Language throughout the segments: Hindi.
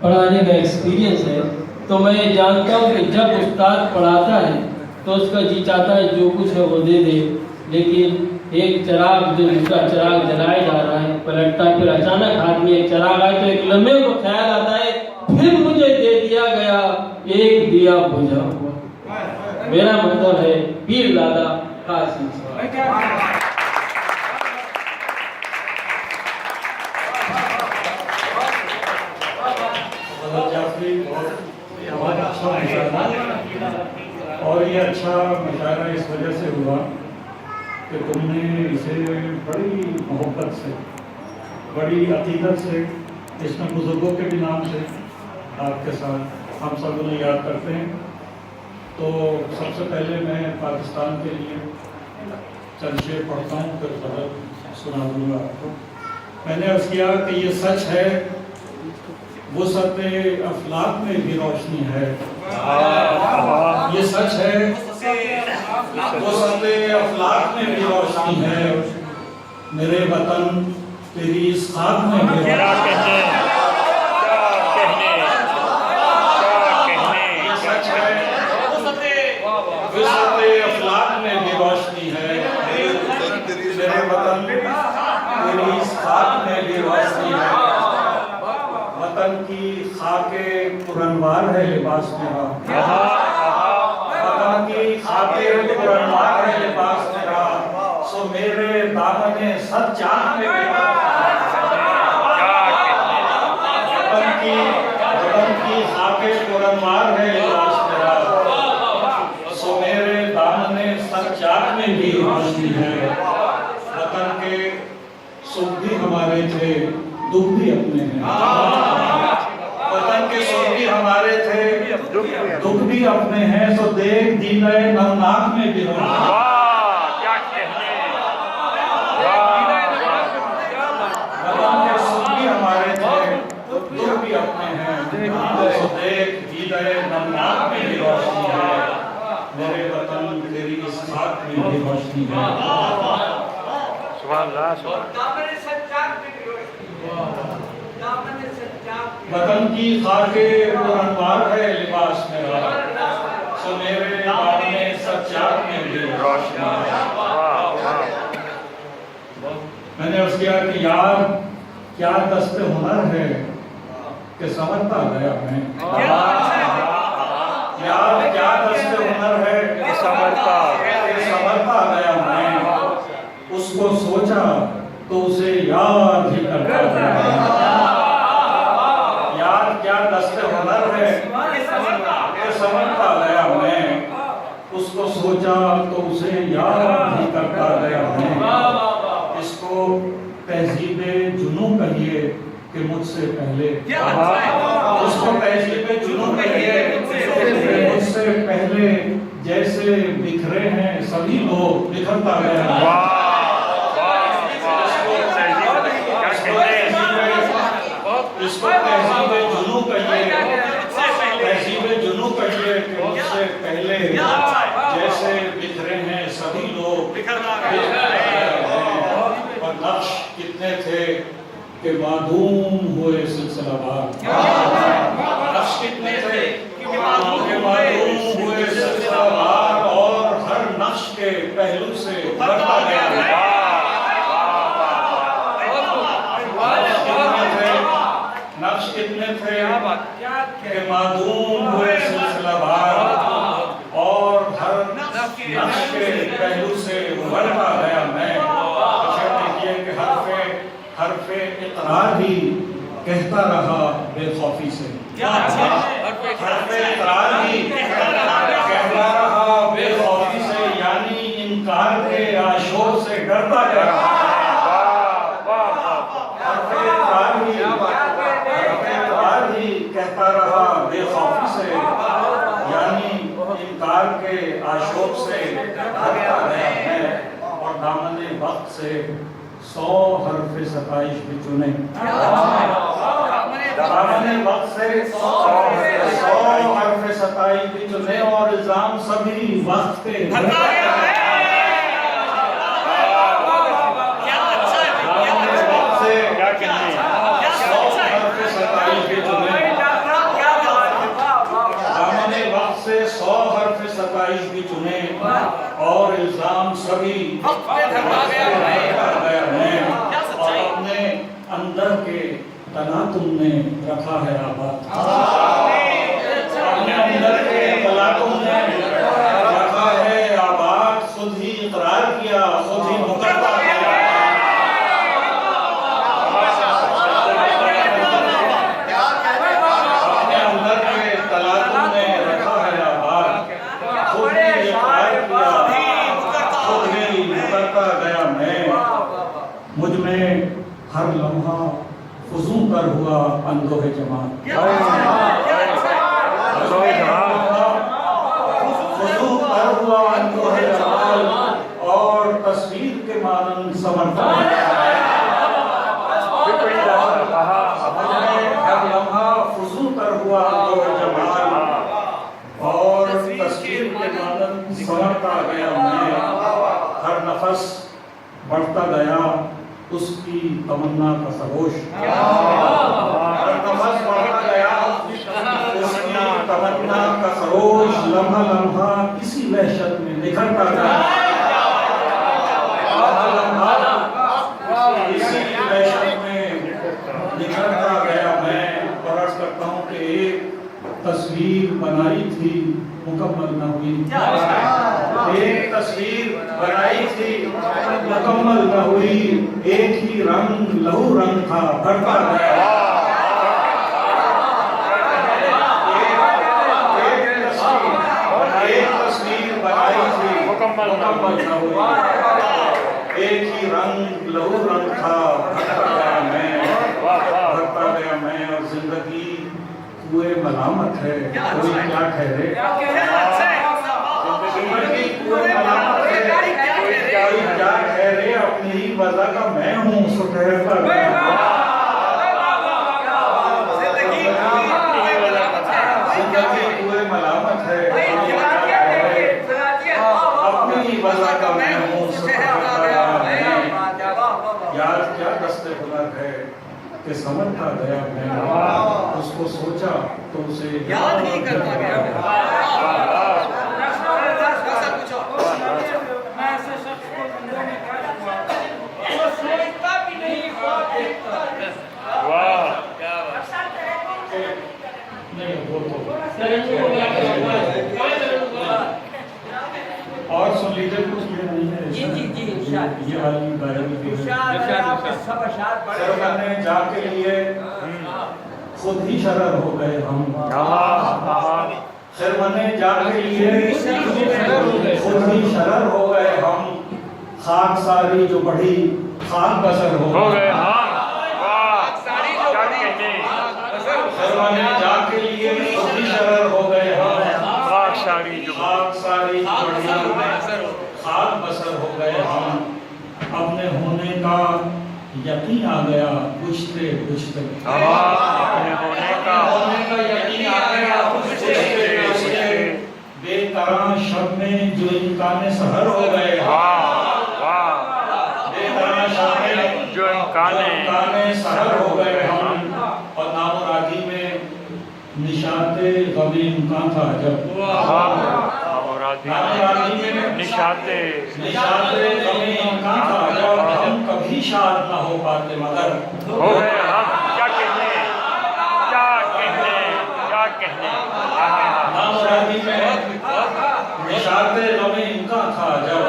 पढ़ाने का एक्सपीरियंस है, तो मैं ये जानता हूँ कि जब उस्ताद पढ़ाता है तो उसका जी चाहता है जो कुछ है वो दे दे, लेकिन एक चिराग जो दूसरा चिराग जलाया जा रहा है पलटता, फिर अचानक हाथ में एक चिराग आए तो एक लम्हे को ख्याल आता है फिर मुझे दे दिया गया एक दिया बुझा हुआ। मेरा मतलब है पीर दादा कासिम साहब। बहुत अच्छा मुशायरा, और ये अच्छा मुशायरा इस वजह से हुआ कि तुमने इसे बड़ी मोहब्बत से, बड़ी अकीदत से, इसमें बुजुर्गों के भी नाम से आपके साथ हम सब उन्हें याद करते हैं। तो सबसे पहले मैं पाकिस्तान के लिए चंद शेर पढ़ता हूँ, फिर सबक सुना दूँगा आपको। मैंने अर्ज़ किया कि ये सच है, वुसअत अफलाक में भी रोशनी है। ये सच है, वुसअत अफलाक में भी रोशनी है। मेरे वतन तेरी इस खाक में भी रोशनी है। ये सच है, वुसअत अफलाक में भी रोशनी है। मेरे वतन तेरी इस खाक में भी रोशनी है। वतन की खाके पुरनवार है लिबास मेरा, वतन की खाके पुरनवार है लिबास मेरा, सो मेरे दामने सच चाह में वतन की खाके पुरनवार है लिबास मेरा, सो मेरे दामने सच चाह में भी रोशनी है। वतन के सुख भी हमारे थे, दुख भी अपने हैं। वतन के सुख भी हमारे थे, दुख भी अपने हैं। सो देख दीदार नमनाक में भी रोशनी। वतन के सुख भी हमारे थे, दुख भी अपने हैं। सो देख दीदार नमनाक में भी रोशनी है। मेरे वतन तेरी इस खाक में भी रोशनी है। वतन की खाके पुरनवार है लिबास मेरा, सो मेरे दामने सच्चाक में भी रोशनी है। मैंने अर्ज़ किया कि यार क्या दस्ते हुनर है कि समझता गया मैं। यार क्या दस्ते हुनर है कि समझता गया मैं। उसको सोचा तो उसे याद ही करता गया। यार क्या दस्ते हुनर है कि समझता गया मैं। उसको सोचा तो उसे याद ही करता गया मैं। इसको तहजीबे जुनू कहिए कि मुझसे पहले, उसको तहजीबे जुनू कहिए कि मुझसे पहले जैसे बिखरे हैं सभी लोग बिखरता गया। इसको तहजीबे जुनू कहिए, तहजीबे जुनू कहिए कि मुझसे पहले जैसे बिखरे हैं सभी लोग। और नक्श कितने थे कि माधूम हुए सिलसिलावार। नक्श कितने थे कि माधूम हुए सिलसिलावार, और हर नक्श के पहलू से बढ़ता गया। नक्श कितने थे कि माधूम हुए सिलसिलावार, और हर नक्श के पहलू से उभरता गया मैं। देखिए कि हरफे इकरार ही कहता रहा बेखौफी से। हरफे इकरार ही कहता रहा बेखौफी से, यानी इनकार के आशोर से डरता गया। कहता रहा बेखौफी से, यानी इनकार के आशोक से डरता गया है। और दामने वक्त से 100 हरफ सताइश भी चुने। दामने वक्त से 100 हरफ सताइश भी चुने, और इल्जाम सभी वक्त पे और इल्जाम सभी धरवा गया है क्या और सच्चाई? अपने अंदर के तना तुमने रखा है आबाद। अपने अंदर के तला तुमने रखा है आबाद, खुद ही इकरार किया, खुद ही मुकर्रा किया। अपने अंदर के तला तुमने रखा है आबाद, खुद ही इकरार किया, खुद ही मुकर्रा गया मैं। मुझ में हर लम्हा फुजू कर हुआ अंदोहे जमात। फुजू कर हुआ अंदोहे जमात और तस्वीर के मानन समर्पण। हर लम्हा फुजू कर हुआ अंदोहे जमात और तस्वीर के मानन समर्पता गया मैं। हर नफस बढ़ता गया उसकी तमन्ना का सरोश। हर नफस बढ़ता गया उसकी तमन्ना का सरोश। लम्हा लम्हा किसी वहशत में निखरता गया। लम्हा लम्हा किसी वहशत में निखरता गया मैं। और अर्ज करता हूँ कि एक तस्वीर बनाई थी मुकम्मल न हुई। एक तस्वीर बनाई थी मुकम्मल न हुई। एक ही रंग लहू रंग था भरता गया। एक तस्वीर बनाई थी मुकम्मल न हुई। एक ही रंग लहू रंग था भरता गया मैं। और जिंदगी कुएं मलामत है, कोई क्या ठहरे। जिंदगी कुएं मलामत है, कोई क्या ठहरे। अपनी ही वजह का मैं हूँ सो ठहरता गया। जिंदगी कुएं मलामत है, अपनी ही वजह का मैं हूँ सो ठहरता गया। याद क्या दस्ते हुनर है कि समझता गया मैं। उसको सोचा तो उसे याद नहीं करता गया। मैं ऐसे शख्स को जिंदगी में काश हुआ वो सोचता भी नहीं ख्वाब देखता। नहीं वो तो और सुन लीजिए कुछ ये नहीं है। ये वाली बारी सरमने जाके लिए खुद ही शरर हो गए हम। सरमने जाके लिए खुद ही शरर हो गए हम। खाक सारी जो बढ़ी खाक बसर हो गए। सरमने जाके लिए खुद ही शरर हो गए हम। खाक सारी जो बढ़ी खाक बसर हो गए हम। अपने होने का यकीन आ गया पूछते पूछते। अपने होने का यकीन आ गया पूछते पूछते। बेतरां शब में जो इनकाने सहर हो गए। बेतरां शब में जो इनकाने सहर हो गए हम। और नामुरादी में निशाते गमे इनका था जब। निशाते गमे इनका था जब। हम कभी शाद ना हो पाते मगर हो गए हम। क्या कहने नामुरादी में निशाते गमे इनका था जब।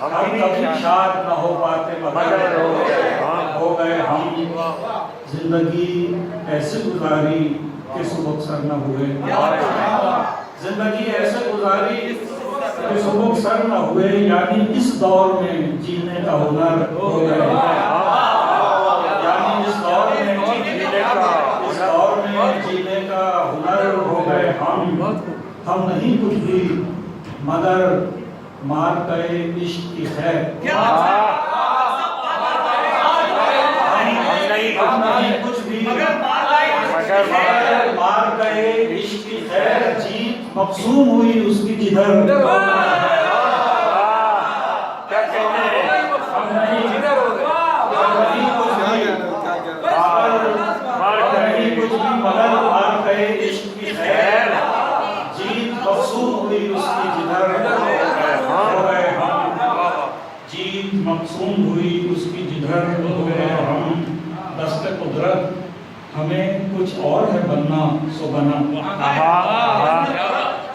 हम कभी शाद ना हो पाते मगर हो गए हम। जिंदगी ऐसे गुजारी कि सुबह सर न हुए। जिंदगी ऐसे गुजारी कि सुबह सर न हुए। यानी इस दौर में जीने का हुनर हो गए। यानी इस दौर में जीने का हुनर हो गए हम नहीं कुछ भी मगर मार गए इश्क की खैर। हम नहीं कुछ भी मगर मार गए इश्क की खैर। जीत मकसूम हुई उसकी जिधर। क्या कहने हम नहीं कुछ भी मगर मार गए इश्क की खैर। जीत मकसूम हुई उसकी जिधर। हो हुई उसकी जिधर हो गए हम, दस्ते कुदरत हमें कुछ और है बनना सो बना।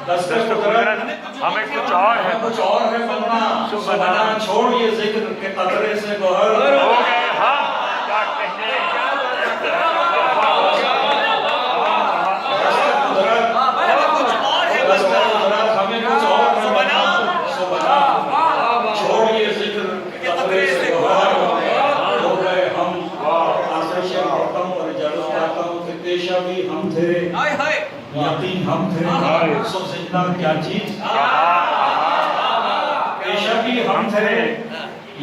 दस्ते कुदरत हमें कुछ और है, कुछ और है बनना सो बना। छोड़ ये जिक्र के कतरे से गहर हो गए हम क्या कहने। दस्ते कुदरत हमें कुछ और है बनना सो बना। छोड़ ये जिक्र के कतरे से गहर हो गए हम। आशीष करता हूँ और इजाजत चाहता हूँ कि पेशा भी हम थे, यकीन हम थे, सो जिंदा क्या चीज। पेशा भी हम थे,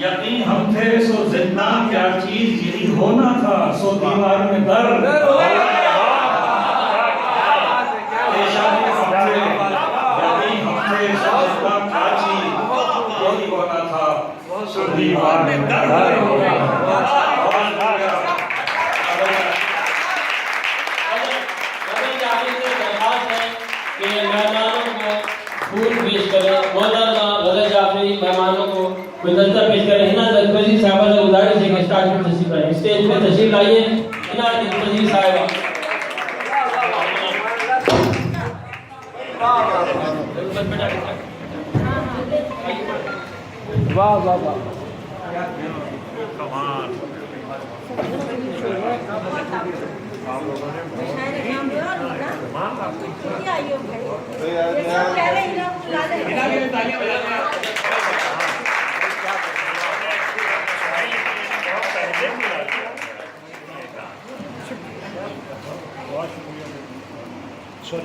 यकीन हम थे, सो जिंदा क्या चीज। यही होना था सो दीवार में दर्द। पेशा भी हम थे, यकीन हम थे, सो जिंदा क्या चीज। यही होना था सो दीवार में दर्द। कि मेहमानों को फूल पेश करें। मोहतरमा गजल जाफरी मेहमानों को गुलदस्ता पेश करें। हिना दरबारी साहबा से गुजारिश है कि स्टार्ट में तशरीफ लाइए, स्टेज पे तशरीफ लाइए। हिना दरबारी साहबा वाह वाह वाह। सब